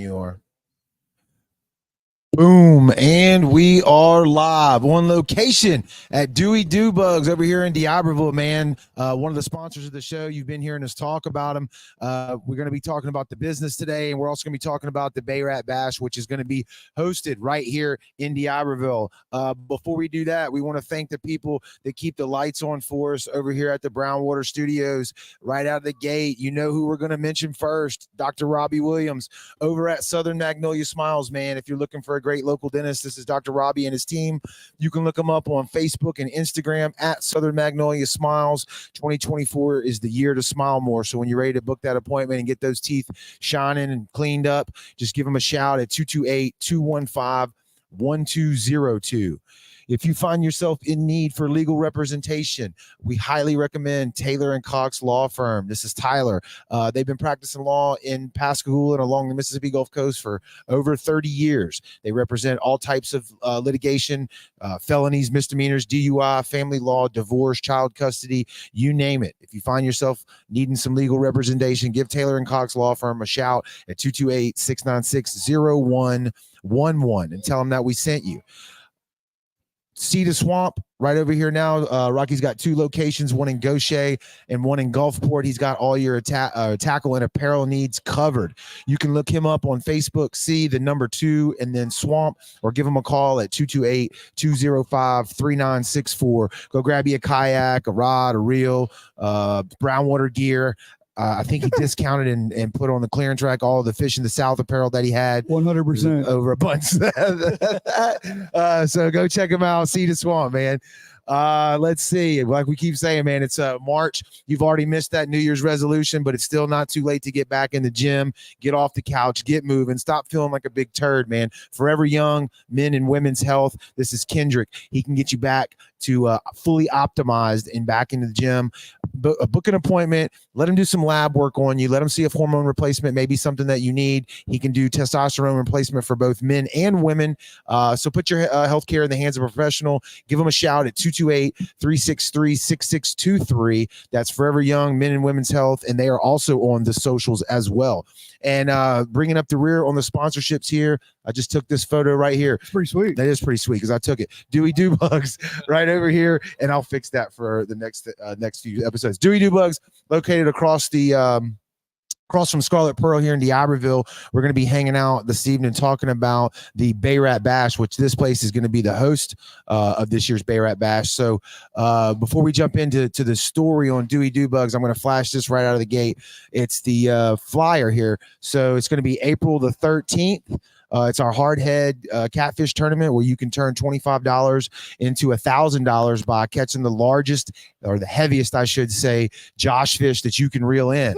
you are. Boom, and we are live on location at Dewy Dew Bugs over here in D'Iberville, man. One of the sponsors of the show. You've been hearing us talk about them. We're going to be talking about the business today, and we're also going to be talking about the Bay Rat Bash, which is going to be hosted right here in D'Iberville. Before we do that, we want to thank the people that keep the lights on for us over here at the Brownwater Studios. Right out of the gate, you know who we're going to mention first, Dr. Robbie Williams over at Southern Magnolia Smiles, man. If you're looking for a great local dentist, this is Dr. Robbie and his team. You can look them up on Facebook and Instagram at Southern Magnolia Smiles. 2024 is the year to smile more. So when you're ready to book that appointment and get those teeth shining and cleaned up, just give them a shout at 228-215-1202. If you find yourself in need for legal representation, we highly recommend Taylor & Cox Law Firm. This is Tyler. They've been practicing law in Pascagoula and along the Mississippi Gulf Coast for over 30 years. They represent all types of litigation, felonies, misdemeanors, DUI, family law, divorce, child custody, you name it. If you find yourself needing some legal representation, give Taylor & Cox Law Firm a shout at 228-696-0111 and tell them that we sent you. Sea to Swamp right over here now. Rocky's got two locations, one in Gaucher and one in Gulfport. He's got all your tackle and apparel needs covered. You can look him up on Facebook, see the number 2 and then Swamp, or give him a call at 228-205-3964. Go grab you a kayak, a rod, a reel, brownwater gear. I think he discounted and put on the clearance rack all of the Fish in the South apparel that he had. 100% over a bunch. So go check him out. Sea to Swamp, man. Let's see. Like we keep saying, man, it's March. You've already missed that New Year's resolution, but it's still not too late to get back in the gym, get off the couch, get moving, stop feeling like a big turd, man. Forever Young Men and Women's Health. This is Kendrick. He can get you back to fully optimized and back into the gym. Book an appointment. Let him do some lab work on you. Let him see if hormone replacement may be something that you need. He can do testosterone replacement for both men and women. So put your health care in the hands of a professional. Give him a shout at 228-363-6623. That's Forever Young Men and Women's Health, and they are also on the socials as well. And bringing up the rear on the sponsorships here, I just took this photo right here. It's pretty sweet. That is pretty sweet because I took it. Dewy Dew Bugs right over here, and I'll fix that for the next few episodes. Dewy Dew Bugs located across from Scarlet Pearl here in D'Iberville. We're going to be hanging out this evening talking about the Bay Rat Bash, which this place is going to be the host of this year's Bay Rat Bash. So before we jump into the story on Dewy Dew Bugs, I'm going to flash this right out of the gate. It's the flyer here. So it's going to be April the 13th. It's our hardhead catfish tournament where you can turn $25 into $1,000 by catching the largest, or the heaviest, I should say, Josh fish that you can reel in.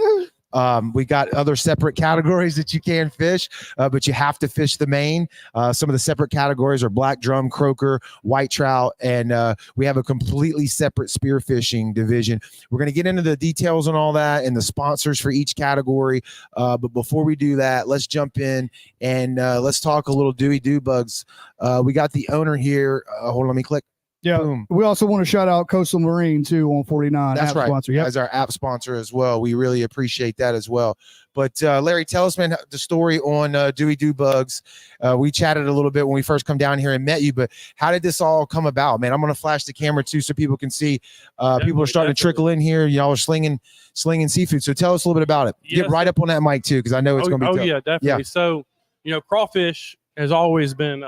We got other separate categories that you can fish, but you have to fish the main. Some of the separate categories are black drum, croaker, white trout, and we have a completely separate spearfishing division. We're going to get into the details on all that and the sponsors for each category. But before we do that, let's jump in and let's talk a little Dewy Dew Bugs. We got the owner here. Hold on, let me click. Yeah. Boom. We also want to shout out Coastal Marine too on 49. That's app right. Sponsor. Yep. As our app sponsor as well. We really appreciate that as well. But Larry, tell us, man, the story on Dewy Dew Bugs. We chatted a little bit when we first come down here and met you, but how did this all come about, man? I'm going to flash the camera too so people can see. People are starting to trickle in here. Y'all are slinging seafood. So tell us a little bit about it. Yes. Get right up on that mic too, because I know it's going to be tough. Yeah, definitely. Yeah. So, crawfish has always been,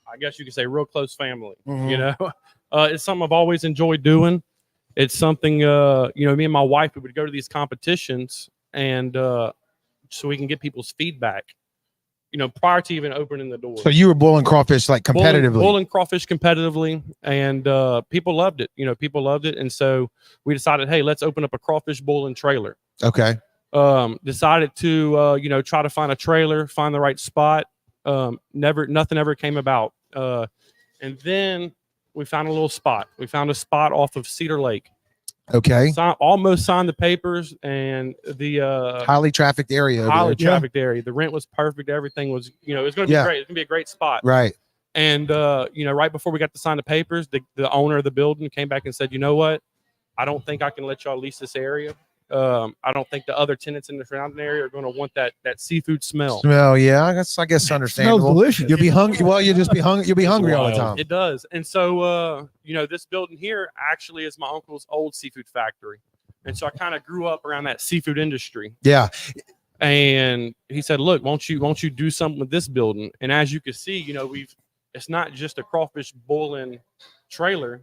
I guess you could say, real close family. Mhm. It's something I've always enjoyed doing. It's something, me and my wife, we would go to these competitions and so we can get people's feedback, prior to even opening the door. So you were boiling crawfish like competitively? Boiling crawfish competitively, and people loved it. People loved it. And so we decided, hey, let's open up a crawfish boiling trailer. Okay. Decided to, try to find a trailer, find the right spot. Nothing ever came about. And then we found a little spot. We found a spot off of Cedar Lake. Okay. Almost signed the papers, and the highly trafficked area. Trafficked area. The rent was perfect. Everything was, it was going to be great. It's going to be a great spot. Right. And right before we got to sign the papers, the owner of the building came back and said, you know what? I don't think I can let y'all lease this area. I don't think the other tenants in the surrounding area are going to want that seafood smell. Smell, yeah, I guess Smells understandable. delicious. You'll be hungry. Well, you'll just be hungry. You'll be hungry all the wild. time. It does. And so, this building here actually is my uncle's old seafood factory. And so I kind of grew up around that seafood industry. Yeah, And he said, look, won't you do something with this building? And as you can see, it's not just a crawfish boiling trailer.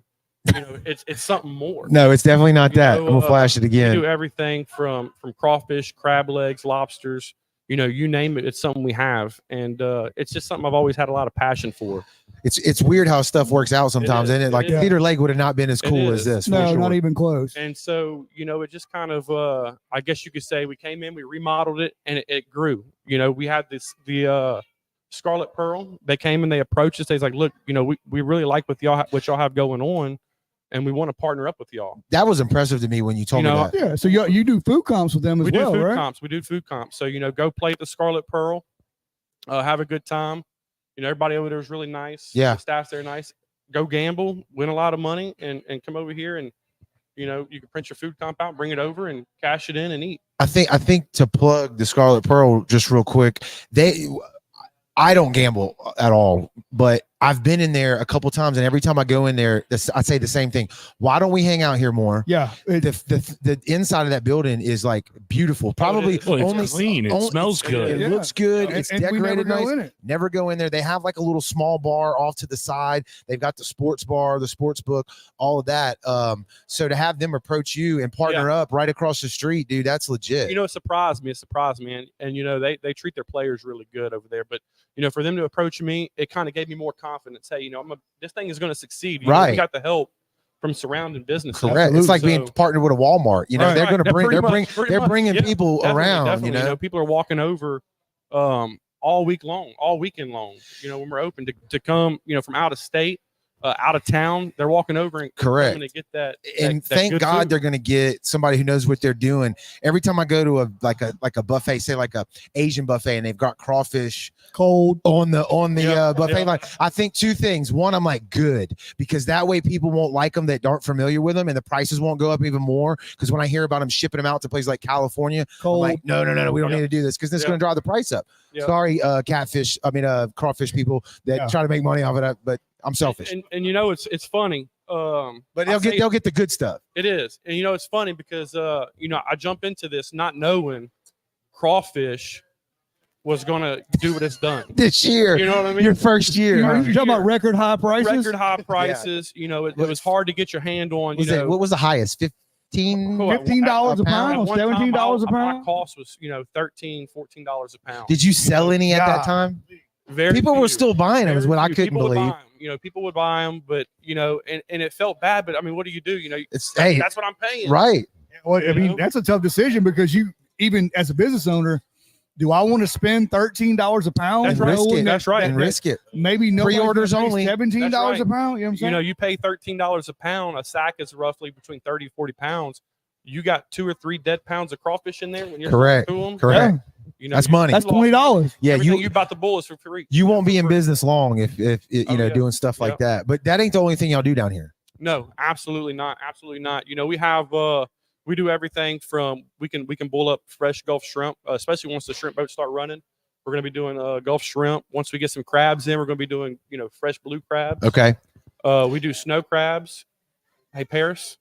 It's something more. no, it's definitely not that. know, I'm gonna flash it We again. do everything from crawfish, crab legs, lobsters, you name it, it's something we have. And it's just something I've always had a lot of passion for. It's weird how stuff works out sometimes, is, isn't it? it Like is. Cedar Lake would have not been as It cool is. as this. No, for sure. not even close. And so, it just kind of, I guess you could say we came in, we remodeled it, and it grew. We had the Scarlet Pearl. They came and they approached us. They was like, look, we really like what y'all have going on, and we want to partner up with y'all. That was impressive to me when you told me that. Yeah, so you do food comps with them as We well, do food right? comps. We do food comps. So, go play at the Scarlet Pearl, have a good time. Everybody over there is really nice. Yeah. The staff's there nice. Go gamble, win a lot of money, and come over here and, you can print your food comp out, bring it over, and cash it in and eat. I think to plug the Scarlet Pearl just real quick, I don't gamble at all, but I've been in there a couple times, and every time I go in there, I say the same thing. Why don't we hang out here more? Yeah. The inside of that building is like beautiful. Probably Well, it's only clean. It smells good. It Yeah. looks good. And- It's and we never decorated go nice. in it. Never go in there. They have like a little small bar off to the side. They've got the sports bar, the sports book, all of that. So to have them approach you and partner up right across the street, dude, that's legit. It surprised me. It surprised me. And they treat their players really good over there. But, for them to approach me, it kind of gave me more confidence. Hey, this thing is going to succeed. Right. We got the help from surrounding businesses. Correct. It's like being partnered with a Walmart. Right. They're going to bring. Pretty They're much. bringing Yeah, people definitely, around. definitely. People are walking over all week long, all weekend long. When we're open to come, from out of state, out of town, they're walking over and Correct. coming to get that. And that thank good God food. they're going to get somebody who knows what they're doing. Every time I go to a buffet, say like a Asian buffet, and they've got crawfish Cold. on the buffet yeah. line, I think two things. One, I'm like, good, because that way people won't like them that aren't familiar with them, and the prices won't go up even more. Because when I hear about them shipping them out to places like California, I'm Cold. like, no, we don't Yeah. need to do this because this is Yeah. going to drive the price up. Yeah. Sorry, crawfish people that try to make money off of that, but I'm selfish. And it's funny. But I'll they'll get the good stuff. It is. And it's funny because I jump into this not knowing crawfish was gonna do what it's done. This year, You know what I mean? your first year. You're huh? talking about record high prices? Record high prices. It was hard to get your hand on. What was the highest? 15? Cool. $15 a a pound? pound, At one time, $17 a my pound. cost was $13, $14 a pound. Did you sell any at Yeah. that time? Very People were few. still buying them, is what I Very few. couldn't People would believe. buy 'em. People would buy them, but and it felt bad. But I mean, what do? It's hey, That's what I'm paying. right. Well, I You mean, know? that's a tough decision because you, even as a business owner, do I want to spend $13 a pound? That's And right. risk it. That's right. And risk it. Maybe no Pre-orders only. $17 That's a pound. You know what I'm saying? You pay $13 a pound. A sack is roughly between 30 and 40 pounds. You got 2 or 3 dead pounds of crawfish in there when you're Correct. to them. Correct. Yeah, That's money. that's lost $20. Yeah, everything you you bought the bull is for free. you won't be in business long if Oh, yeah. doing stuff like that. But that ain't the only thing y'all do down here. No, absolutely not. Absolutely not. We have we do everything from we can boil up fresh Gulf shrimp, especially once the shrimp boats start running. We're going to be doing Gulf shrimp. Once we get some crabs in, we're going to be doing fresh blue crabs. Okay. We do snow crabs. Hey Paris,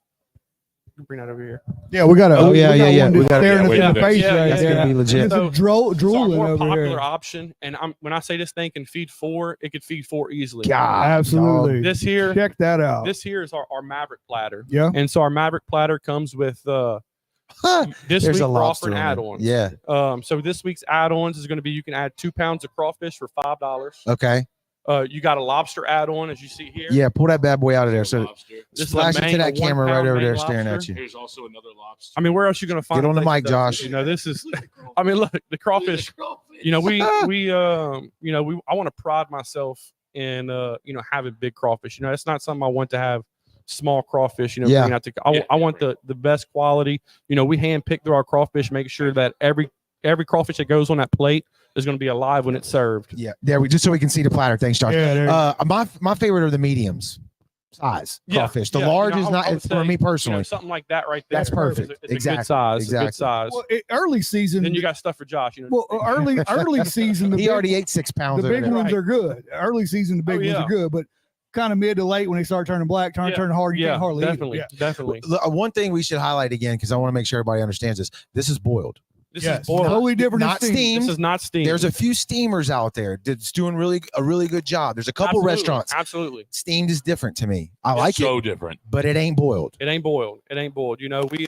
you can bring that over here. Yeah, we got a. Oh, yeah, yeah. One We that's gotta- staring us yeah, in the wait, face yeah, right That's there. gonna be legit. It's So- a drooling It's our more over popular here. option, and when I say this thing can feed 4, it could feed 4 easily. God, Absolutely. This here, Check that out. this here is our Maverick platter, Yeah. and so our Maverick platter comes with Huh. this There's week a we're lobster offering on there. add-ons. Yeah. So this week's add-ons is going to be you can add 2 pounds of crawfish for $5. Okay. You got a lobster add-on as you see here. Yeah. Pull that bad boy out of there. So Lobster. This is a splash into Maine- that a 1 camera right pound over there Maine staring at lobster. you. There's also another lobster. I mean, where else you going to find? Get on the a place mic, that does Josh. this? This is. I mean, look, the crawfish. We I want to pride myself in having big crawfish. It's not something I want to have small crawfish. Yeah. bring out to, I want the best quality. We hand pick through our crawfish, make sure that every crawfish that goes on that plate is going to be alive when it's served. Yeah. There we just so we can see the platter. Thanks, Josh. Yeah, there- My favorite are the mediums. size Yeah, crawfish. The yeah, large you know, is I not. would It's for say, me personally. something like that right there. That's perfect. It's a Exactly. good size. Exactly. A good size. Well, early season. Then you got stuff for Josh. You know. well, early season. He already ate 6 pounds. The over big there. ones Right. are good. Early season, the big ones yeah. are good, but kind of mid to late when they start turning black, turning hard, you yeah, can't hardly definitely, eat them. definitely. Look, one thing we should highlight again, because I want to make sure everybody understands this. This is boiled. This Yes, is boiled. totally different. Not than steamed. This is not steamed. There's a few steamers out there that's doing a really good job. There's a couple Absolutely, restaurants. Absolutely. Steamed is different to me. I It's like so it, different. but it ain't boiled. It ain't boiled. It ain't boiled. You know, we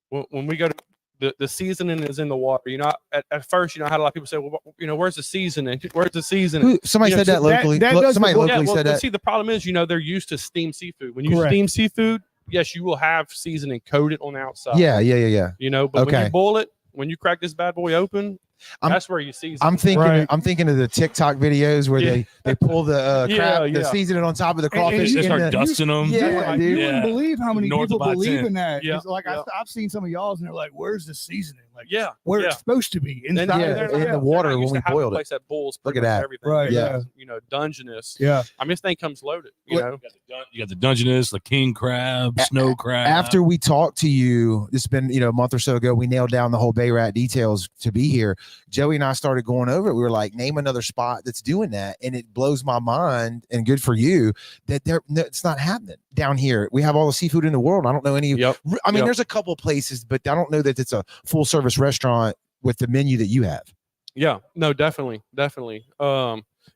when we go to the seasoning is in the water. You know, at first, you know, I had a lot of people say, well, you know, where's the seasoning? Where's the seasoning? Somebody You know, said that so locally. that does Somebody the- locally well, said that. see, the problem is, you know, they're used to steamed seafood. When you Correct. steam seafood, yes, you will have seasoning coated on the outside. Yeah. You know, but when Okay. you boil it, when you crack this bad boy open, that's where you season. I'm thinking. Right. I'm thinking of the TikTok videos where Yeah. they pull the Yeah, crab, the yeah. seasoning on top of the And crawfish. They you- in start the- dusting them. Yeah, you dude. wouldn't Yeah. believe how many North people of I-10. believe in that. Yeah, It's like yeah. I've seen some of y'all's and they're like, "Where's the seasoning?" Like, yeah, where yeah. it's supposed to be And inside. yeah, they're of not- in it. the water they're not when used we to having boiled a it. place that boils Look pretty at much that. everything. Right, yeah. You know, Dungeness. Yeah. I mean, this thing comes loaded. You What- know, You got the Dungeness, the king crab, snow crab. After we talked to you, it's been a month or so ago. We nailed down the whole Bay Rat details to be here. Joey and I started going over it. We were like, name another spot that's doing that, and it blows my mind. And good for you that it's not happening down here. We have all the seafood in the world. I don't know any. Yep. I mean, Yep. there's a couple places, but I don't know that it's a full service restaurant with the menu that you have. Yeah, no, definitely.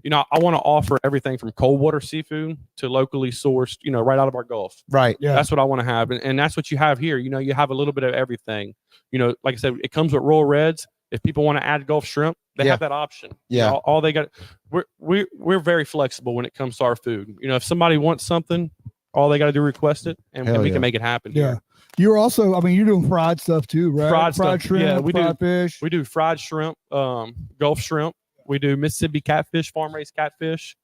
You know, I want to offer everything from cold water seafood to locally sourced, you know, right out of our Gulf. Right. Yeah. That's what I want to have. And that's what you have here. You know, you have a little bit of everything. You know, like I said, it comes with Royal Reds. If people want to add Gulf shrimp, they Yeah. have that option. You Yeah. know, all they got, we're very flexible when it comes to our food. You know, if somebody wants something, all they got to do is request it, and Hell we yeah. can make it happen. Yeah. Here. You're also, I mean, you're doing fried stuff too, right? Fried stuff. shrimp, Yeah, we do. fried fish. We do fried shrimp, Gulf shrimp. We do Mississippi catfish, farm raised catfish.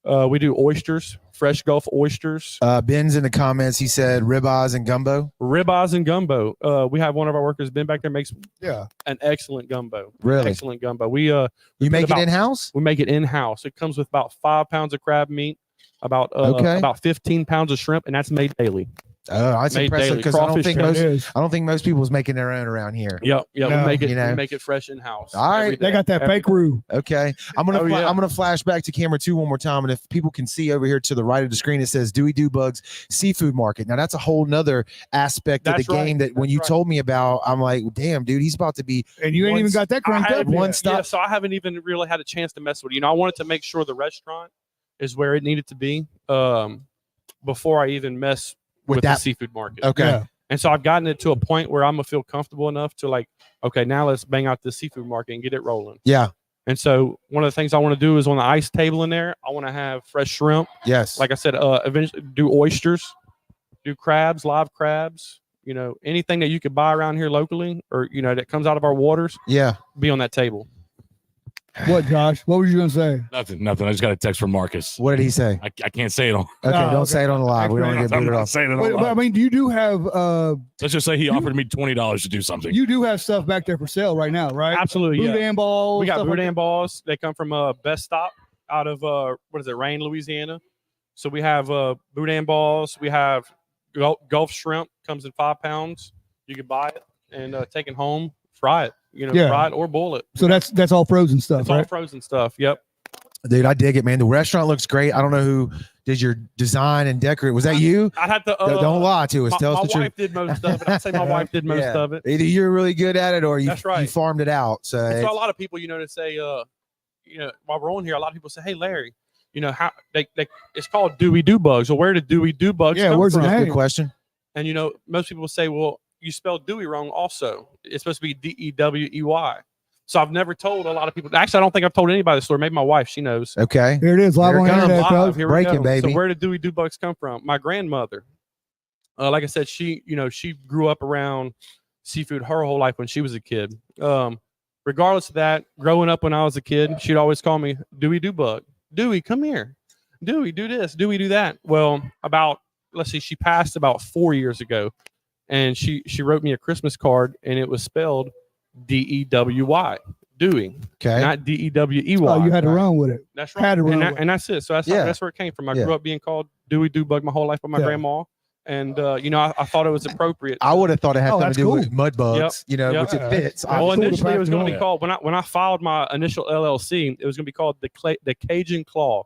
We do oysters, fresh Gulf oysters, Ben's in the comments. He said ribeyes and gumbo. ribeyes and gumbo. We have one of our workers, Ben, back there, makes Yeah. an excellent gumbo. Really? Excellent gumbo. We You make it about- in house? we make it in house. It comes with about 5 pounds of crab meat, about Okay. about 15 pounds of shrimp, and that's made daily. Oh, that's Made impressive daily. because I don't Crawfish think shrimp. most I don't think most people's making their own around here. Yep. No, we make it. you know. We make it fresh in house. All right. They got that fake roux. Okay, I'm gonna Oh, yeah. I'm gonna flash back to camera 2 one more time, and if people can see over here to the right of the screen, it says Dewy Dew Bugs Seafood Market. Now that's a whole nother aspect of That's the game right. that when That's you right. told me about, I'm like, damn, dude, he's about to be. And you ain't even Once- got that cranked I up had yet. one stop. Yeah, so I haven't even really had a chance to mess with it. You know, I wanted to make sure the restaurant is where it needed to be before I even mess With with that- the seafood market. Okay, Yeah. And so I've gotten it to a point where I'm gonna feel comfortable enough to like, okay, now let's bang out the seafood market and get it rolling. yeah, And so one of the things I want to do is on the ice table in there, I want to have fresh shrimp. yes, Like I said, eventually do oysters, do crabs, live crabs. You know, anything that you could buy around here locally, or you know, that comes out of our waters, yeah. be on that table. What, Josh? What were you gonna say? Nothing. I just got a text from Marcus. What did he say? I can't say it on. Okay, Oh, don't okay. say it on the live. We don't want to get I'm booted not off. saying it on. But I live. mean, you do have Let's just say he offered me $20 to do something. you do have stuff back there for sale right now, right? Absolutely, yeah. Boudin balls. We got stuff like boudin balls. They come from Best Stop out of what is it, Rain, Louisiana. So we have boudin balls. We have Gulf shrimp. Comes in 5 pounds. You can buy it and take it home, fry it. You know, Yeah. fry it or boil it. So that's all frozen stuff, It's all right? frozen stuff. Yep. Dude, I dig it, man. The restaurant looks great. I don't know who did your design and decorate. Was that you? I had to. Don't lie to us. Tell My us the truth. wife did most of it. I'd say my wife did most Yeah. of it. Either you're really good at it or you, That's right. you farmed it out. So, And it's- so a lot of people, you know, to say, you know, while we're on here, a lot of people say, "Hey, Larry, you know how they it's called Dewy Dew Bugs." Well, where did Dewy Dew Bugs Yeah, come where's the from? name? good question. And you know, most people say, "Well, you spelled Dewey wrong." Also, it's supposed to be Dewey. So I've never told a lot of people. Actually, I don't think I've told anybody the story. Maybe my wife, she knows. Okay. Here it is, live Here on it the comes. internet, Live, folks. here we Breaking, go. baby. So where did Dewy Dew Bugs come from? My grandmother. Like I said, she grew up around seafood her whole life when she was a kid. Regardless of that, growing up when I was a kid, she'd always call me Dewy Dew Bug. Dewey, come here. Dewey, do this. Dewey, do that. Well, she passed about 4 years ago, and she wrote me a Christmas card, and it was spelled Dewy, Dewey, Okay. not Dewey. Oh, you had to right. run with it. That's Had right. to run And, with it. and that's it. So that's where it came from. I Yeah. grew up being called Dewy Dew Bug my whole life by my Yeah. grandma. And, you know, I thought it was appropriate. I would have thought it had Oh, something that's to do cool. with mud bugs, you know, Yep. which it Yeah, fits. that's Well, cool to initially it was going to be pass called when I filed my initial LLC, it was going to be called the Cajun Claw,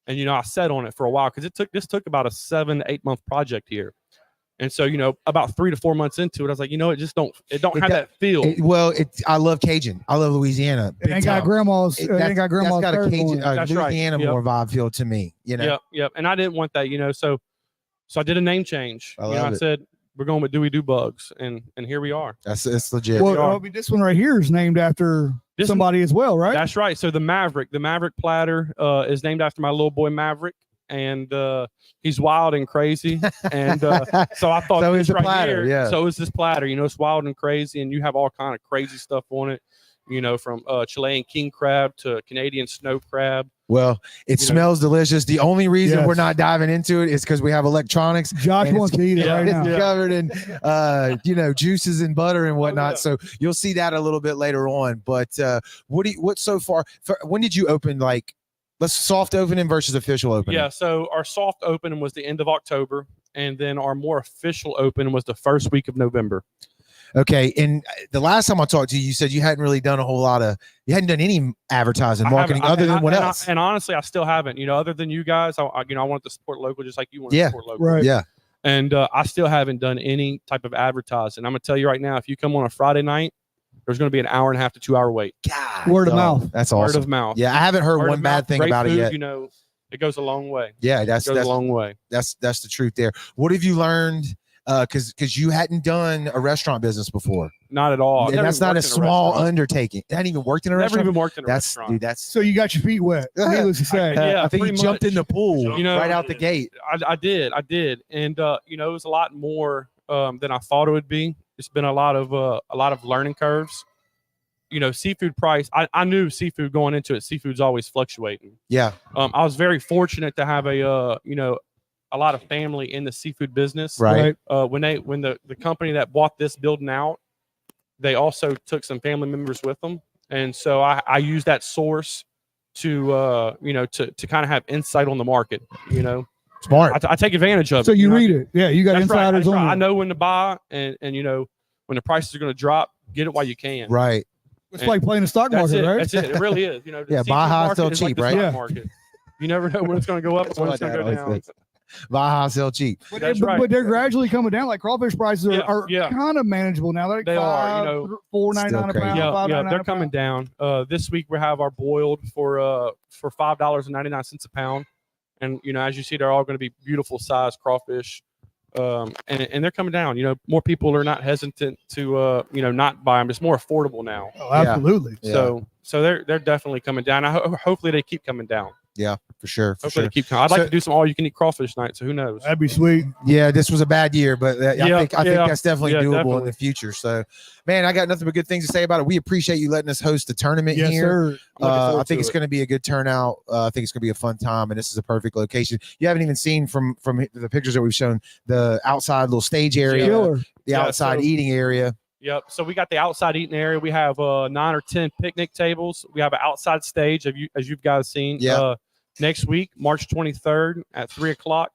and you know I sat on it for a while because this took about a 7 to 8 month project here, and so you know about 3 to 4 months into it, I was like, you know, it don't have got- that feel. I love Cajun. I love Louisiana. It big ain't got time. grandma's. It ain't got grandma's. That's got a turf Cajun, on it. That's right. Louisiana Yep. more vibe feel to me. You know. Yep, and I didn't want that, you know, so I did a name change. I You know, love I it. said we're going with Dewy Dew Bugs, and here we are. It's legit. Well, are. I mean, this one right here is named after This somebody as well, right? That's right. So the Maverick platter is named after my little boy Maverick, and he's wild and crazy. And so I thought So this is the right platter, here. yeah. So is this platter. You know, it's wild and crazy, and you have all kind of crazy stuff on it. You know, from Chilean king crab to Canadian snow crab. Well, it You know. smells delicious. The only reason Yes. we're not diving into it is because we have electronics. Josh and wants to eat it yeah, right It's now. yeah. covered in, you know, juices and butter and whatnot. yeah. So you'll see that a little bit later on. But what so far? When did you open? Like, let's soft opening versus official opening. Yeah. So our soft opening was the end of October, and then our more official opening was the first week of November. Okay. And the last time I talked to you, you said you hadn't really done a whole lot of. You hadn't done any advertising, I marketing, haven't- other than what and else? and honestly, I still haven't. You know, other than you guys, I want to support local, just like you want to Yeah. support local. Right. Yeah. And I still haven't done any type of advertising. I'm gonna tell you right now, if you come on a Friday night, there's gonna be an hour and a half to 2 hour wait. God, Word of dog, mouth. That's Word awesome. of mouth. Yeah, I haven't heard Word one of bad mouth, thing great about food, it yet. You know, it goes a long way. Yeah, It that's goes a long way. that's the truth there. What have you learned? Because you hadn't done a restaurant business before, Not at all. I've and never that's even not a worked in small restaurant. undertaking. You hadn't even worked in a Never restaurant. even worked in a That's restaurant. dude. That's So you got your feet wet. Yeah. Needless to say. Yeah, I think you pretty jumped much. in the pool You know, right out the gate. I did, and you know, it was a lot more than I thought it would be. It's been a lot of learning curves. You know, seafood price. I knew seafood going into it. Seafood's always fluctuating. Yeah, I was very fortunate to have a lot of family in the seafood business. right. When the company that bought this building out, they also took some family members with them, and so I used that source to to kind of have insight on the market. You know, Smart. I take advantage of So it. you know. read it. Yeah, you got That's right, insiders that's right. on I it. know when to buy, and you know when the prices are going to drop. Get it while you can. Right. It's like playing the stock That's market, it. right? That's it. It really is. You know, the Yeah, buy seafood high, market sell is like cheap, the right? stock Yeah. market. You never know when it's going to go up and when it's going to go down. Buy high, sell cheap. But, That's but, right. but they're gradually coming down. Like crawfish prices are Yeah. kind of manageable now. They're like They are, you know, $4.99 a still pound. crazy. Yeah, $5.99 they're a coming pound. down. This week we have our boiled for $5.99 a pound, and you know, as you see, they're all going to be beautiful sized crawfish, and they're coming down. You know, more people are not hesitant to not buy them. It's more affordable now. Oh, absolutely. Yeah. So they're definitely coming down. Hopefully they keep coming down. For sure. For Hopefully sure. they keep coming. I'd like So- to do some all you can eat crawfish night. So who knows? That'd be sweet. Yeah, this was a bad year, but I Yeah, think yeah. that's definitely Yeah, doable in definitely. the future. So, man, I got nothing but good things to say about it. We appreciate you letting us host the tournament Yes, here. sir. I'm looking forward I think to it's it. going to be a good turnout. I think it's going to be a fun time, and this is a perfect location. You haven't even seen from the pictures that we've shown the outside little stage area, Killer. the Yeah, outside so- eating area. Yep. So we got the outside eating area. We have 9 or 10 picnic tables. We have an outside stage, as you guys seen. Yeah. Next week, March 23rd at 3:00,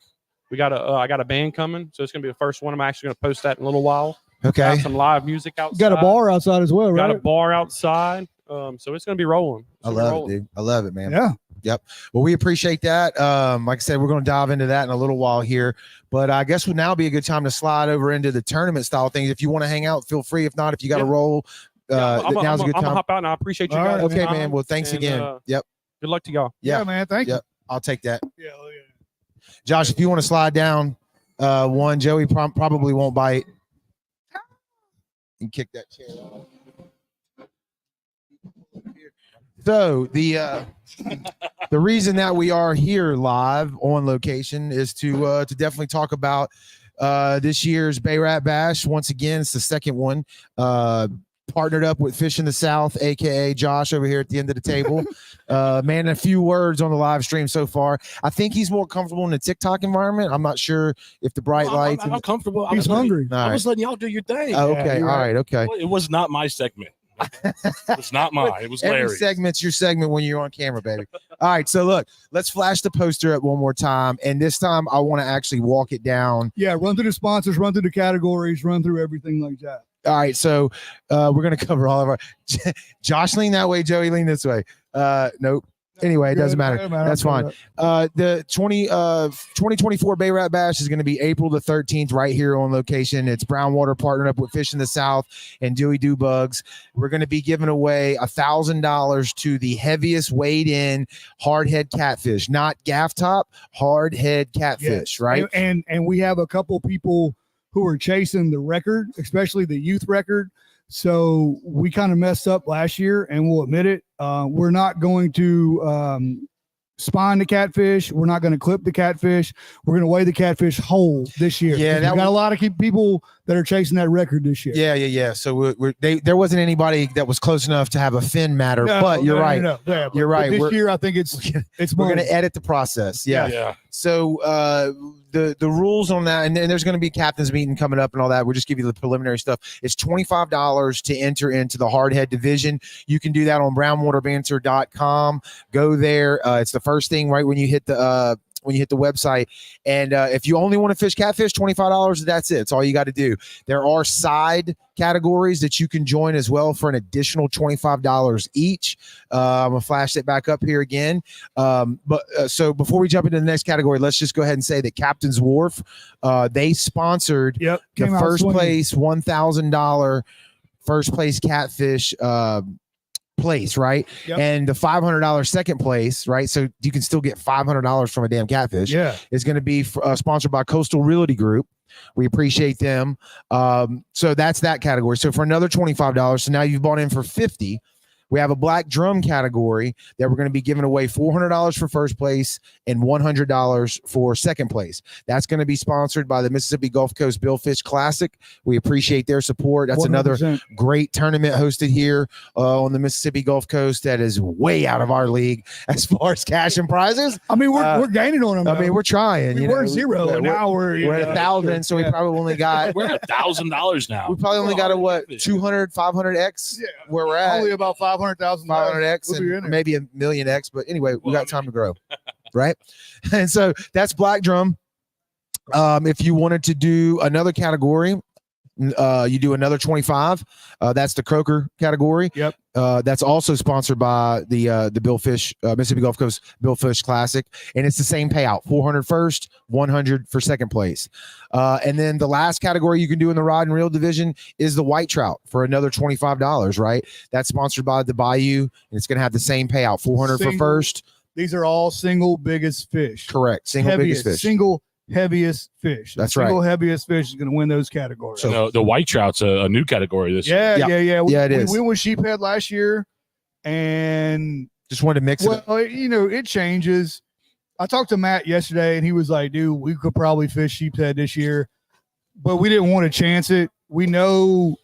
we got I got a band coming, so it's gonna be the first one. I'm actually gonna post that in a little while. Okay, Have some live music outside. Got a bar outside as well, Got right? a bar outside. So it's gonna be rolling. I love it, dude. I love it, man. Yeah. Well, we appreciate that. Like I said, we're going to dive into that in a little while here, but I guess would now be a good time to slide over into the tournament style things. If you want to hang out, feel free. If not, if you got to Yeah. roll, I'm now's a good gonna time. hop out, and I appreciate you All guys. right, Okay, time, man. Well, thanks and, again. Yep. Good luck to y'all. Yeah. Yeah, man. Thank Yep. I'll take that. you. Yeah. Look at it. Josh, if you want to slide down one, Joey probably won't bite. And kick that chair off. So the reason that we are here live on location is to definitely talk about this year's Bay Rat Bash. Once again, it's the second one. Partnered up with Fish in the South, aka Josh over here at the end of the table. Man, a few words on the live stream so far. I think he's more comfortable in the TikTok environment. I'm not sure if the bright lights. I'm comfortable. He's hungry. All I right. was letting y'all do your thing. Oh, okay. you're All right. right. Okay. It was not my segment. It's not mine. It was Every Larry's. segment's your segment when you're on camera, baby. All right, so look, let's flash the poster up one more time, and this time I want to actually walk it down. Yeah, run through the sponsors, run through the categories, run through everything like that. All right, so we're gonna cover all of our. Josh, lean that way. Joey, lean this way. Nope. Anyway, it doesn't matter. That's fine. The 2024 Bay Rat Bash is going to be April the 13th right here on location. It's Brownwater partnered up with Fish in the South and Dewy Dew Bugs. We're going to be giving away $1,000 to the heaviest weighed in hardhead catfish, not gaff top, hardhead catfish, right? And we have a couple people who are chasing the record, especially the youth record. So we kind of messed up last year, and we'll admit it. We're not going to spawn the catfish. We're not going to clip the catfish. We're going to weigh the catfish whole this year. Yeah, we got a lot of people that are chasing that record this year. Yeah. So there wasn't anybody that was close enough to have a fin matter, but you're right. No. Yeah, You're right. This year, I think it's we're going to edit the process. Yeah. So the rules on that, and there's going to be captain's meeting coming up and all that. We'll just give you the preliminary stuff. It's $25 to enter into the hardhead division. You can do that on brownwaterbanter.com. Go there. It's the first thing right when you hit the website. And if you only want to fish catfish, $25, that's it. It's all you got to do. There are side categories that you can join as well for an additional $25 each. I'm going to flash it back up here again. So before we jump into the next category, let's just go ahead and say that Captain's Wharf, they sponsored the first place $1,000 first place catfish place, right? Yep. And the $500 second place, right? So you can still get $500 from a damn catfish. Yeah. Is going to be sponsored by Coastal Realty Group. We appreciate them. So that's that category. So for another $25, so now you've bought in for $50. We have a black drum category that we're going to be giving away $400 for first place and $100 for second place. That's going to be sponsored by the Mississippi Gulf Coast Billfish Classic. We appreciate their support. That's 100%. Another great tournament hosted here on the Mississippi Gulf Coast that is way out of our league as far as cash and prizes. I mean, we're gaining on them. I mean, we're trying. We're zero, and now we're at 1,000, so we probably only got we're at $1,000 now. We probably only got a 200, 500x where we're at. Only about 500,000, 500x, and maybe a million X. But anyway, we got time to grow, right? And so that's black drum. If you wanted to do another category, you do another 25. That's the croaker category. Yep. That's also sponsored by the Billfish Mississippi Gulf Coast Billfish Classic, and it's the same payout: 400 first, 100 for second place. And then the last category you can do in the rod and reel division is the white trout for another $25. Right? That's sponsored by the Bayou, and it's going to have the same payout: 400 for first. These are all single biggest fish. Correct. Single biggest fish. Single heaviest fish. That's right. Single heaviest fish is going to win those categories. So the white trout's a new category this year. Yeah. It is. We went with sheephead last year, and just wanted to mix it. Well, it changes. I talked to Matt yesterday, and he was like, "Dude, we could probably fish sheephead this year, but we didn't want to chance it. We know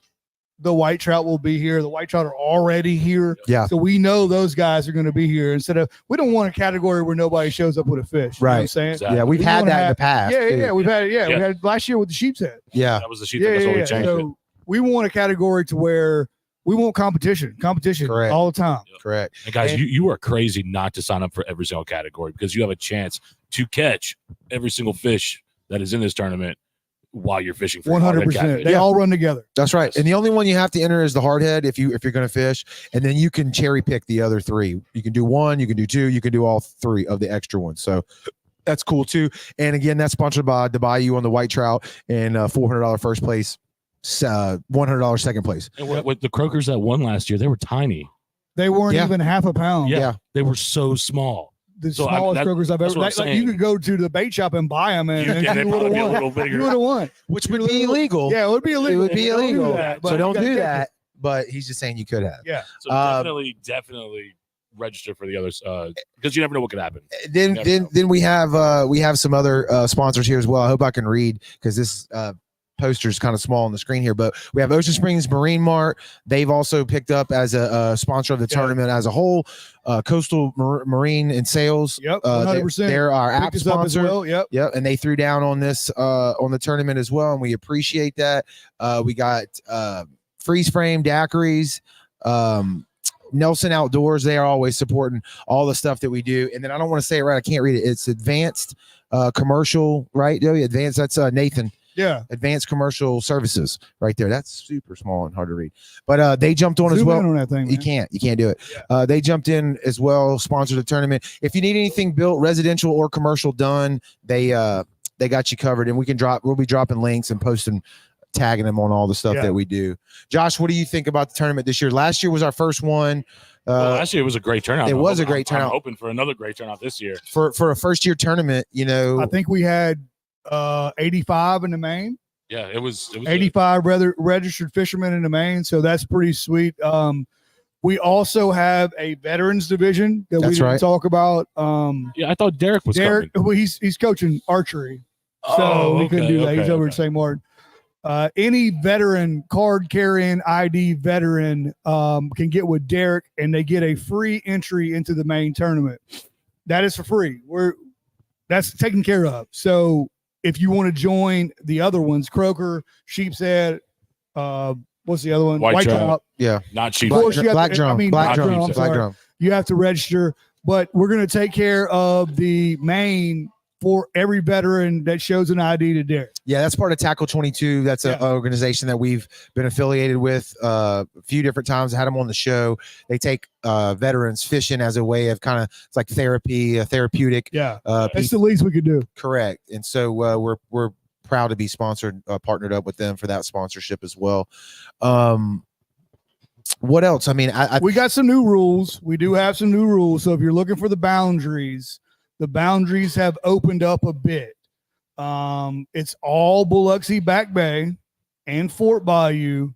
the white trout will be here. The white trout are already here. Yeah. So we know those guys are going to be here. We don't want a category where nobody shows up with a fish. You know what I'm saying? Exactly. Yeah, we've had that in the past. Yeah. We've had it. Yeah. We had last year with the sheep's head. Yeah. That was the sheephead. That's what we changed it. So we want a category to where we want competition Correct. all the time. Correct. And guys, you are crazy not to sign up for every single category because you have a chance to catch every single fish that is in this tournament while you're fishing for 100%. They all run together. That's right. And the only one you have to enter is the hardhead if you're going to fish, and then you can cherry pick the other three. You can do one, you can do two, you can do all three of the extra ones. So that's cool too. And again, that's sponsored by the Bayou on the white trout, and $400 first place, $100 second place. And with the croakers that won last year, they were tiny. They weren't even half a pound. Yeah. They were so small. The smallest croakers I've ever. You could go to the bait shop and buy them, and you would have won. You would have won, which would be illegal. Yeah, it would be illegal. It would be illegal. So don't do that. It. But he's just saying you could have. Yeah. So definitely register for the others because you never know what could happen. Then we have some other sponsors here as well. I hope I can read because this poster is kind of small on the screen here, but we have Ocean Springs Marine Mart. They've also picked up as a sponsor of the tournament as a whole. Coastal Marine and Sales. Yep, 100%. They're our app sponsor. Well. Yep, and they threw down on this on the tournament as well, and we appreciate that. We got freeze frame daiquiris. Nelson Outdoors, they are always supporting all the stuff that we do. And then I don't want to say it right, I can't read it. It's Advanced Commercial, right? Advanced, that's Nathan. Yeah. Advanced Commercial Services right there. That's super small and hard to read. But they jumped on as Zoom well. in on that thing, You man. can't do it. They jumped in as well, sponsored the tournament. If you need anything built, residential or commercial done, they got you covered. And we'll be dropping links and posting, tagging them on all the stuff that we do. Josh, what do you think about the tournament this year? Last year was our first one. Well, last year was a great turnout. It was a great turnout. I'm hoping for another great turnout this year. For a first year tournament, you know. I think we had 85 in the main. Yeah, it was 85 registered fishermen in the main, so that's pretty sweet. We also have a veterans division that we didn't talk about. Yeah, I thought Derek was coming. Well, he's coaching archery, so he couldn't do that. He's over at St. Martin. Any veteran, card carrying ID veteran can get with Derek, and they get a free entry into the main tournament. That is for free. That's taken care of. So if you want to join the other ones, Croaker, Sheep's Head, what's the other one? White Trout. Yeah, not Sheep. Black Drum. You have to register, but we're going to take care of the main for every veteran that shows an ID to Derek. Yeah, that's part of Tackle 22. That's an organization that we've been affiliated with a few different times. I had them on the show. They take veterans fishing as a way of it's like therapy, therapeutic. Yeah, that's the least we could do. Correct. And so we're proud to be partnered up with them for that sponsorship as well. What else? I mean, we got some new rules. We do have some new rules. So if you're looking for the boundaries have opened up a bit. It's all Biloxi Back Bay and Fort Bayou.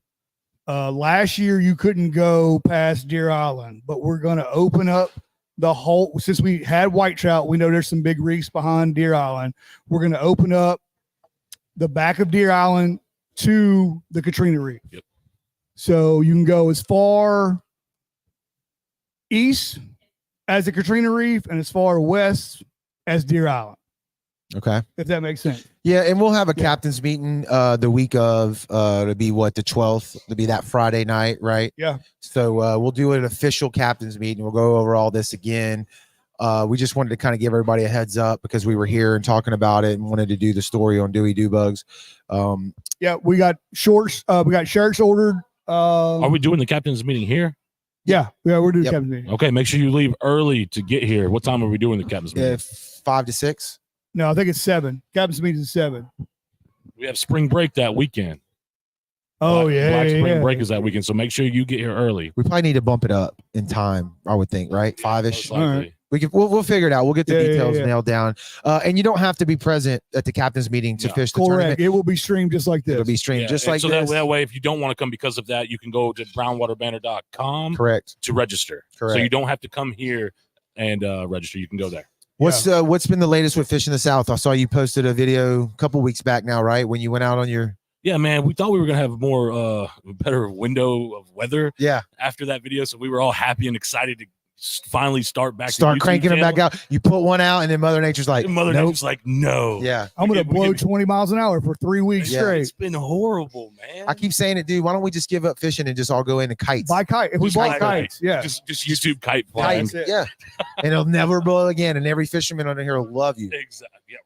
Last year you couldn't go past Deer Island, but we're going to open up the whole. Since we had white trout, we know there's some big reefs behind Deer Island. We're going to open up the back of Deer Island to the Katrina Reef. Yep. So you can go as far east as the Katrina Reef and as far west as Deer Island. Okay. If that makes sense. Yeah, and we'll have a captain's meeting the week of to be the 12th, to be that Friday night, right? Yeah. So we'll do an official captain's meeting. We'll go over all this again. We just wanted to kind of give everybody a heads up because we were here and talking about it and wanted to do the story on Dewy Dew Bugs. Yeah, we got shorts. We got shirts ordered. Are we doing the captain's meeting here? Yeah, we're doing captain's meeting. Okay, make sure you leave early to get here. What time are we doing the captain's meeting? 5 to 6. No, I think it's 7. Captain's meeting is 7. We have spring break that weekend. Oh, Black spring break is that weekend, so make sure you get here early. We probably need to bump it up in time, I would think, right? 5-ish. All right. We'll figure it out. We'll get the details nailed down. And you don't have to be present at the captain's meeting to fish the tournament. It will be streamed just like this. It'll be streamed just like so this. that way, if you don't want to come because of that, you can go to brownwaterbanner.com Correct. to register. Correct. So you don't have to come here and register. You can go there. What's been the latest with Fish in the South? I saw you posted a video a couple weeks back now, right? When you went out on your man, we thought we were gonna have more better window of weather after that video, so we were all happy and excited to finally start cranking them back out. You put one out and then Mother Nature's like Nature's like, no. Yeah, I'm gonna blow 20 miles an hour for 3 weeks straight. It's been horrible, man. I keep saying it, dude. Why don't we just give up fishing and just all go into kites? Buy kite. If we buy kites, just YouTube kite flying. Kites, yeah. And it'll never blow again, and every fisherman on here will love you. Exactly. Yeah,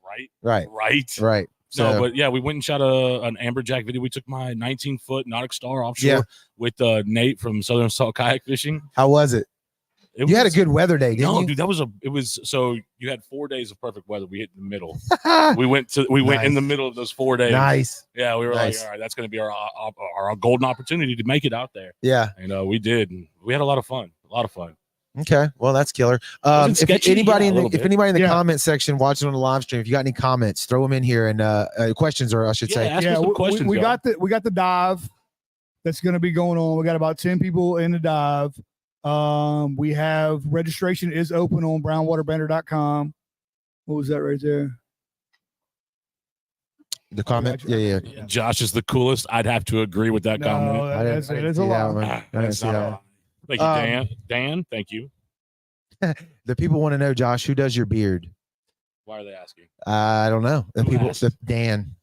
right. So, no, but we went and shot an amberjack video. We took my 19-foot Nautic Star offshore with Nate from Southern Salt Kayak Fishing. How was it? You had a good weather day, didn't you? Dude, so you had 4 days of perfect weather. We hit in the middle. we went in the middle of those 4 days. Nice. Yeah, we were like, all right, that's going to be our golden opportunity to make it out there. Yeah. And we did. And we had a lot of fun. Okay, well that's killer. If anybody in the comment section watching on the live stream, if you got any comments, throw them in here and questions, or I should say, ask us some questions. We got the dive that's going to be going on. We got about 10 people in the dive. We have registration is open on brownwaterbanner.com. What was that right there? The comment? Yeah. Josh is the coolest. I'd have to agree with that comment. I didn't see that one. I didn't see that one. Thank you, Dan. Dan, thank you. The people want to know, Josh, who does your beard? Why are they asking? I don't know. The people, Dan.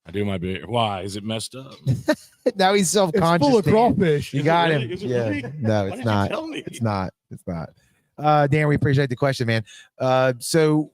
I do my beer. Why? Is it messed up? Now he's It's self-conscious. full of Dan. crawfish. You Is it got really? him. Is it Yeah. really? No, Why it's didn't you not. tell me? It's not. It's not. Dan, we appreciate the question, man. So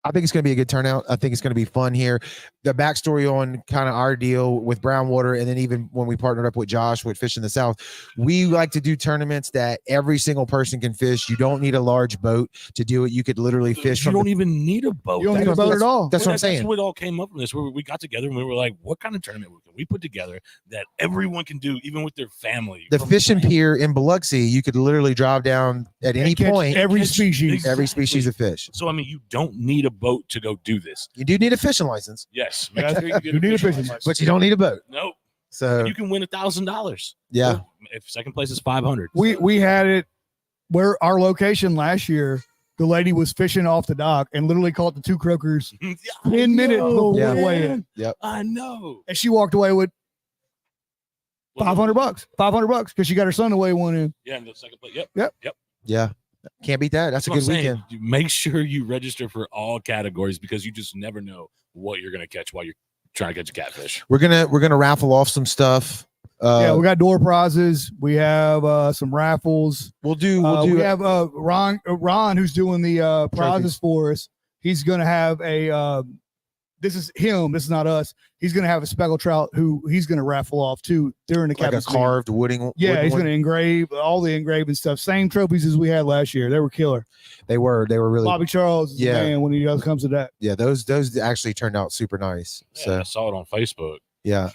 I think it's going to be a good turnout. I think it's going to be fun here. The backstory on kind of our deal with Brownwater, and then even when we partnered up with Josh with Fish in the South, we like to do tournaments that every single person can fish. You don't need a large boat to do it. You could literally fish You from don't even need a boat. You don't need a That's- boat at all. That's what I'm That's saying. what all came up from this. We got together and we were like, what kind of tournament can we put together that everyone can do, even with their family? The From fishing friends. pier in Biloxi, you could literally drive down at any And catch point, every Catch- species. every Exactly. species of fish. So, I mean, you don't need a boat to go do this. You do need a fishing license, Yes. Make Yeah, sure you, get you need a fishing license. but you don't need a boat. Nope. So You can win $1,000. yeah, If second place is 500. We had it where our location last year. The lady was fishing off the dock and literally caught the two croakers Yeah, 10 minutes before Yeah. the weigh-in. I know. And she walked away with $500. $500 because she got her son to weigh one in. Yeah, in the second place. Yep. yeah, can't beat that. That's a what good I'm saying. weekend. You make sure you register for all categories because you just never know what you're going to catch while you're trying to catch a catfish. We're gonna raffle off some stuff. Yeah, we got door prizes. We have some raffles. We'll do We have Ron who's doing the prizes for us. He's gonna have a this is him, this is not us. He's gonna have a speckled trout who he's gonna raffle off too during the like a captain's meeting. carved wooding. Yeah, wooden he's one. gonna engrave all the engraving stuff. Same trophies as we had last year. They were killer. They were really. Bobby Charles is the Yeah. man when he comes to that. Yeah, those actually turned out super nice. Yeah, So I saw it on Facebook. yeah.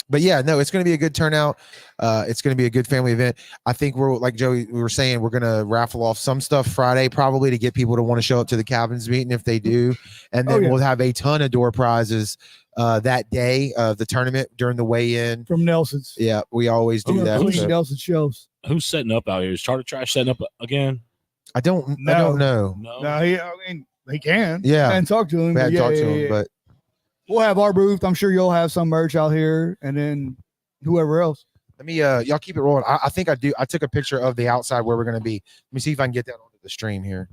But yeah, no, it's going to be a good turnout. It's going to be a good family event. I think we're like Joey, we were saying, we're going to raffle off some stuff Friday probably to get people to want to show up to the cabins meeting if they do, and then yeah. we'll have a ton of door prizes that day of the tournament during the weigh-in. From Nelson's. Yeah, we always do We're that. gonna clean So Nelson shows. Who's setting up out here? Is Charter Trash setting up again? I don't No. know. No. No, he can. Yeah. And talk to him. We but hadn't yeah, talked to yeah, him, yeah. but We'll have our booth. I'm sure you'll have some merch out here, and then whoever else. let me y'all keep it rolling. I think I do. I took a picture of the outside where we're going to be. Let me see if I can get that onto the stream here.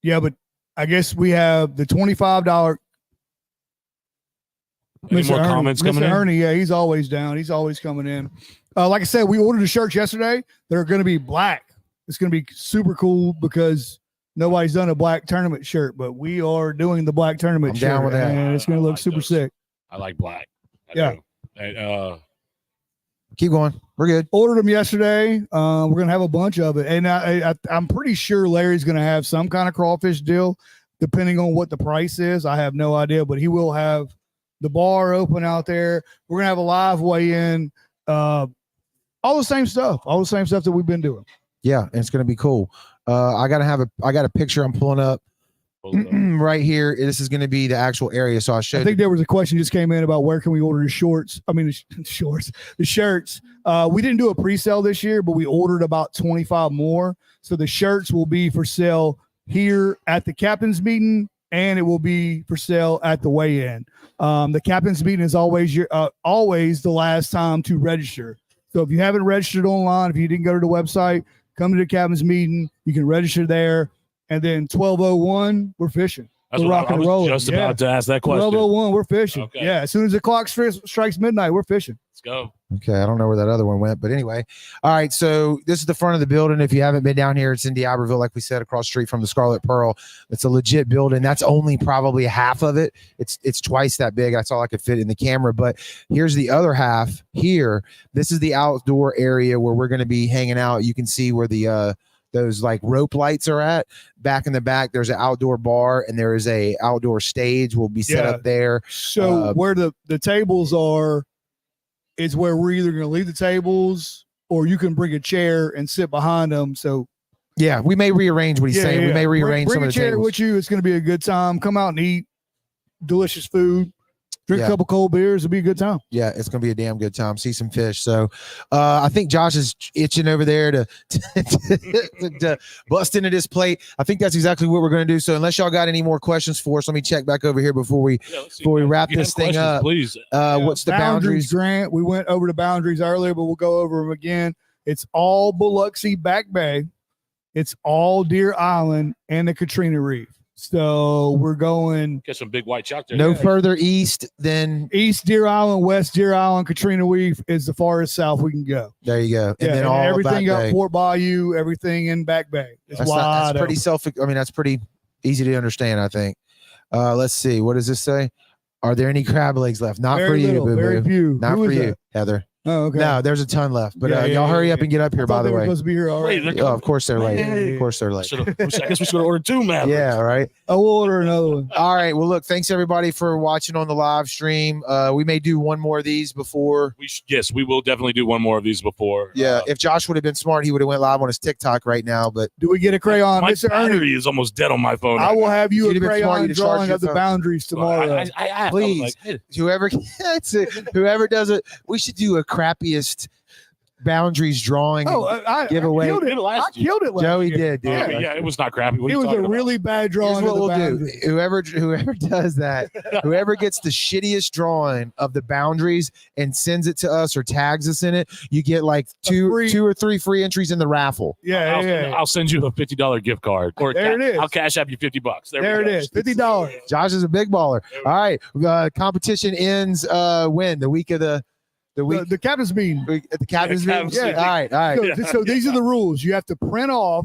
Yeah, but I guess we have the $25. Any Mr. more Ernie. comments coming Mr. in? Ernie, yeah, he's always down. He's always coming in. Like I said, we ordered the shirts yesterday. They're going to be black. It's going to be super cool because nobody's done a black tournament shirt, but we are doing the black tournament I'm shirt. down with that. And it's going I to look like super those. sick. I like black. I Yeah. do. And, Keep going. We're good. Ordered them yesterday. We're going to have a bunch of it. And I'm pretty sure Larry's going to have some kind of crawfish deal, depending on what the price is. I have no idea, but he will have the bar open out there. We're going to have a live weigh-in. All the same stuff that we've been doing. Yeah, and it's going to be cool. I got a picture I'm pulling up right here. This is going to be the actual area. So I I showed. think there was a question just came in about where can we order the shorts? I mean, the shorts, the shirts. We didn't do a pre-sale this year, but we ordered about 25 more. So the shirts will be for sale here at the captain's meeting, and it will be for sale at the weigh-in. The captain's meeting is always the last time to register. So if you haven't registered online, if you didn't go to the website, come to the captain's meeting. You can register there. And then 12:01, we're fishing. That's We're what rocking I and was rolling. just Yeah. about to ask that question. 12:01, we're fishing. Okay. Yeah, as soon as the clock strikes midnight, we're fishing. Let's go. Okay, I don't know where that other one went, but anyway. All right, so this is the front of the building. If you haven't been down here, it's in D'Iberville, like we said, across the street from the Scarlet Pearl. It's a legit building. That's only probably half of it. It's twice that big. That's all I could fit in the camera. But here's the other half here. This is the outdoor area where we're going to be hanging out. You can see where the those like rope lights are at. Back in the back, there's an outdoor bar and there is a outdoor stage. Will be set Yeah. up there. So where the tables are is where we're either going to leave the tables or you can bring a chair and sit behind them. So Yeah, we may rearrange what he's saying. We may rearrange bring some a of the chair tables. with you. It's going to be a good time. Come out and eat delicious food. Drink Yeah. a couple cold beers. It'll be a good time. Yeah, it's gonna be a damn good time. See some fish. So I think Josh is itching over there to bust into this plate. I think that's exactly what we're gonna do. So unless y'all got any more questions for us, let me check back over here before we Let's see. Before we wrap If you have this thing questions, up. please. what's the boundaries? Grant, we went over the boundaries earlier, but we'll go over them again. It's all Biloxi Back Bay. It's all Deer Island and the Katrina Reef. So we're going Get some big white chalk there. No further east than East Deer Island, West Deer Island, Katrina Reef is the farthest south we can go. there you go. And Yeah, then and all of everything Back up Bay. Fort Bayou, everything in Back Bay. It's That's, wide that's pretty open. self. I mean, that's pretty easy to understand. I think. Let's see. What does this say? Are there any crab legs left? Not Very for you, little, Boo very Boo. few. Not Who for is you, that? Heather. Oh, okay. No, there's a ton left. But Yeah, y'all hurry up and get up here. I By thought the they were way, supposed to be here already. Wait, oh, of course they're late. Yeah. Of course they're late. I guess we should order 2 Mavericks. Yeah, right. I will order another one. All right. Well, look, thanks everybody for watching on the live stream. We may do one more of these before. Yes, we will definitely do one more of these before. Yeah, if Josh would have been smart, he would have went live on his TikTok right now. But Do we get a crayon? My Mr. Ernie, battery is almost dead on my phone. I will have you You'd a have been smart, crayon you'd have charged drawing your of the phone. boundaries tomorrow. I asked, I was Please. like, hey, whoever gets it, whoever does it, we should do a crappiest boundaries drawing. I giveaway. killed it. Did it last I killed it last Joey year. did, dude. yeah, it was not crappy. What are It you was a talking about? really bad Here's drawing what of the we'll do. boundaries. Whoever does that, whoever gets the shittiest drawing of the boundaries and sends it to us or tags us in it, you get like two or three free entries in the raffle. Yeah, yeah. I'll send you a $50 gift card, or There it is. I'll cash out you $50. There it is. $50. Josh is a big baller. All right, competition ends when the week of the week The captain's meeting. at the captain's meeting. captain's meeting. All right, all right. So these are the rules. You have to print off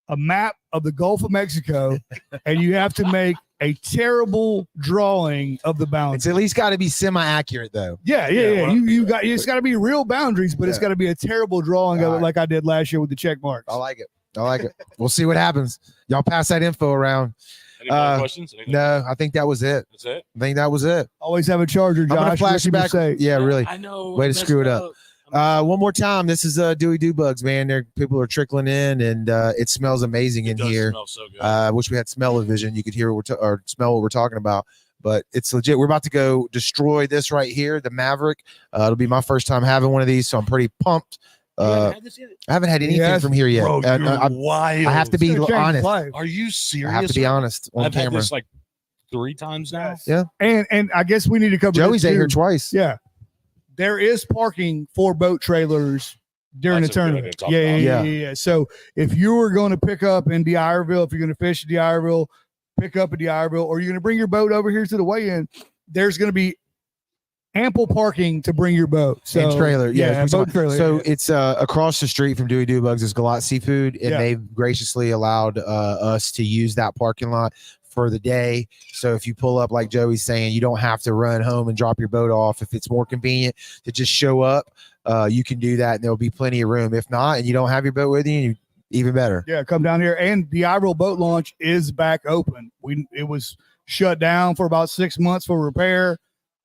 a map of the Gulf of Mexico, and you have to make a terrible drawing of the boundaries. It's at least got to be semi-accurate though. Yeah. well, It's got to be real boundaries, but it's Yeah. got to be a terrible drawing of All it, right. like I did last year with the check marks. I like it. I like it. We'll see what happens. Y'all pass that info around. Any more questions? Anything? No, I think that was it. That's it. I think that was it. Always have a charger, I'm gonna Josh. flash you back. Say. Yeah, really. I know. Way to messed screw it up. One more time. This is Dewy Dew Bugs, man. There, people are trickling in, and it smells amazing It in does here. smell so good. Wish we had smell-o-vision. You could hear what or smell what we're talking about. But it's legit. We're about to go destroy this right here, the Maverick. It'll be my first time having one of these, so I'm pretty pumped. You haven't had this yet? I haven't had anything Yes, from here yet. Bro, And, you're I wild. have to be It's gonna change honest. life. Are you serious? I have to be honest on I've had camera. this like 3 times now. Yes. And I guess we need to cover Joey's this ate here too. twice. Yeah. There is parking for boat trailers during the That's a good idea tournament. to talk Yeah, about. yeah. So if you were going to pick up in D'Iberville, if you're going to fish at D'Iberville, pick up at D'Iberville, or you're going to bring your boat over here to the weigh-in, there's going to be ample parking to bring your boat. So And trailer, yeah, boat trailer. So yeah. it's across the street from Dewy Dew Bugs is Galat Seafood, and Yeah. they've graciously allowed us to use that parking lot for the day. So if you pull up, like Joey's saying, you don't have to run home and drop your boat off. If it's more convenient to just show up, you can do that, and there'll be plenty of room. If not, and you don't have your boat with you, even better. Yeah, come down here. And the D'Iberville boat launch is back open. It was shut down for about 6 months for repair.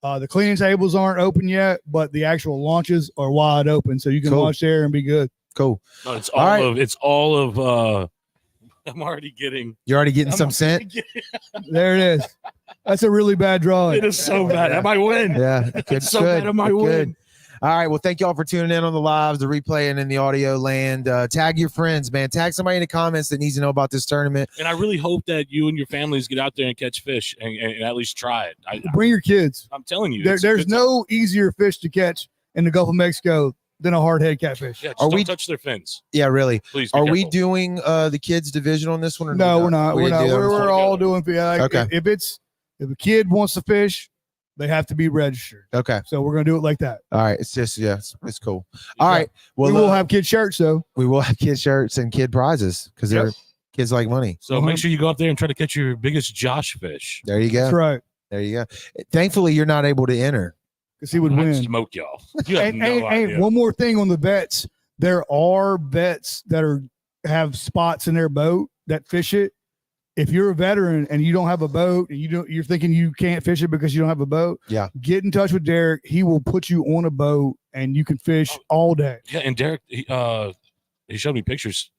The cleaning tables aren't open yet, but the actual launches are wide open, so you can Cool. launch there and be good. Cool. No, it's All all right. of. It's all of. I'm already getting. You're already getting I'm some already scent. getting- There it is. That's a really bad drawing. It is so bad. I might win. Yeah, good. It's so good, bad. I might good. win. All right. Well, thank y'all for tuning in on the lives, the replay, and in the audio land. Tag your friends, man. Tag somebody in the comments that needs to know about this tournament. And I really hope that you and your families get out there and catch fish and at least try it. Bring your kids. I'm telling you, There's no easier fish to catch in the Gulf of Mexico than a hardhead catfish. Yeah, just Are don't we- touch their fins, Yeah, really. please. Be Are we careful. doing the kids division on this one? Or No, we're not. We We're didn't not. do that We're, before? we're all doing. Like, Okay. If a kid wants to fish, they have to be registered. Okay. So we're gonna do it like that. All right. It's just it's cool. All right. Well, we will have kid shirts though. we will have kid shirts and kid prizes because they're Yep. kids like money. So make sure you go up there and try to catch your biggest Josh fish. There you That's go. right. There you go. Thankfully, you're not able to enter. Because he would I'd win. smoke y'all. You have And, no and, idea. and one more thing on the vets, there are vets that have spots in their boat that fish it. If you're a veteran and you don't have a boat and you're thinking you can't fish it because you don't have a boat, Yeah. get in touch with Derek. He will put you on a boat and you can fish all day. Yeah, and Derek, he showed me pictures.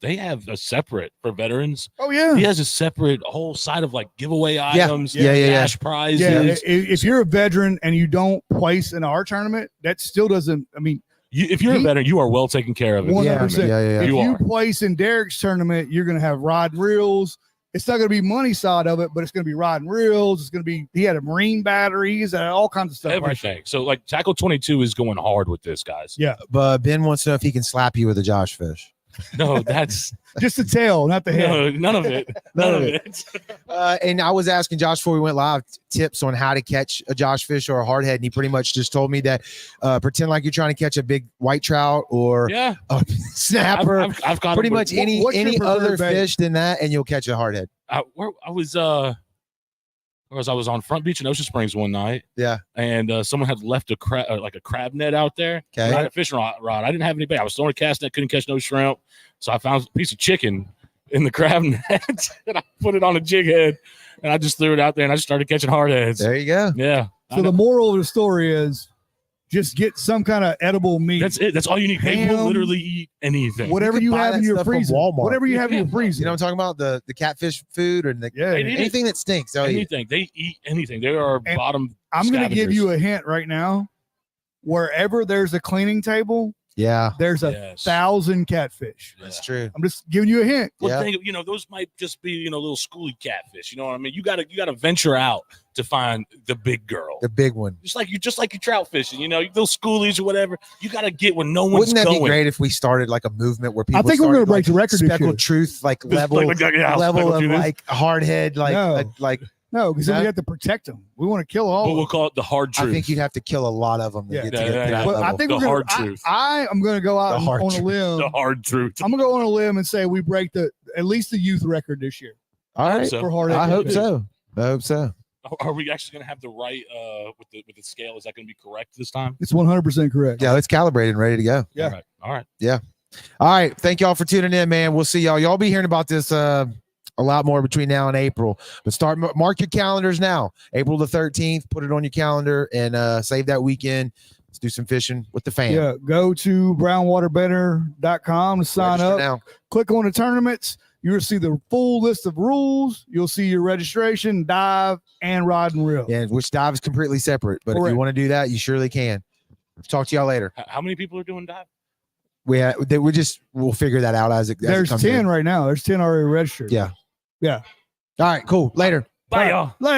They have a separate for veterans. Oh yeah. He has a separate whole side of like giveaway items, Yeah, yeah, yeah. cash prizes. Yeah, if you're a veteran and you don't place in our tournament, that still doesn't. I mean, If you're a veteran, you are well taken care of. in this 100%. tournament. Yeah. if You you are. place in Derek's tournament, you're going to have rod and reels. It's not going to be money side of it, but it's going to be rod and reels. It's going to be. He had a marine battery. He's had all kinds of stuff. Everything. So like Tackle 22 is going hard with this, guys. Yeah. But Ben wants to know if he can slap you with a Josh fish. No, that's Just the tail, not the head. no, none of it. None of it. And I was asking Josh before we went live tips on how to catch a Josh fish or a hardhead, and he pretty much just told me that pretend like you're trying to catch a big white trout or Yeah, a snapper. I've got Pretty it much with- What's your any other preferred bait? fish than that, and you'll catch a hardhead. I was on Front Beach in Ocean Springs one night. Yeah. And someone had left a crab net out there. Okay. I had a fishing rod. I didn't have any bait. I was throwing a cast net, couldn't catch no shrimp. So I found a piece of chicken in the crab net and I put it on a jig head and I just threw it out there and I just started catching hardheads. There you go. Yeah. So the moral of the story is just get some kind of edible meat. That's it. That's all you need. They will Ham, literally eat anything. Whatever can you buy have that in your stuff from freezer. Walmart. Whatever you have in your You freezer. know what I'm talking about? The catfish food or the Yeah. They need anything that stinks. Oh, yeah. anything. They eat anything. They are And bottom. I'm going to give scavengers. you a hint right now. Wherever there's a cleaning table, Yeah, there's a Yes. 1,000 catfish. that's true. I'm just giving you a hint. Well, Yeah. think, those might just be, little schooly catfish. You know what I mean? You gotta venture out to find the big girl. The big one. Just like you trout fishing, those schoolies or whatever. You gotta get when no one's Wouldn't that going. be great if we started like a movement where people? I think we're going to break the record this year. speckled truth, like Just level yeah, level speckled of truth. like hardhead, like No. like. No, because then Yeah. we have to protect them. We want to kill all But of we'll them. call it the hard truth. I think you'd have to kill a lot of them to Yeah. get to Yeah, get yeah, to that yeah. But I level. think The we're going hard to. truth. I am going to go out The hard on a truth. limb. the hard truth. I'm going to go on a limb and say we break at least the youth record this year All right, So, for hard. I hope catfish. so. I hope so. are we actually gonna have the right with the scale? Is that gonna be correct this time? It's 100% correct. Yeah, it's calibrated and ready to go. Yeah. All right. All right, thank y'all for tuning in, man. We'll see y'all. Y'all be hearing about this a lot more between now and April. But mark your calendars now. April the 13th. Put it on your calendar and save that weekend. Let's do some fishing with the fam. Yeah. Go to brownwaterbetter.com to sign Register up. now. Click on the tournaments. You'll see the full list of rules. You'll see your registration, dive, and rod and reel. Yeah, which dive is completely separate. But if Correct. you want to do that, you surely can. Talk to y'all later. How many people are doing dive? We'll figure that out as it There's comes 10 in. right now. There's 10 already registered. Yeah. Yeah. All right, cool. Later. Bye, y'all. Later.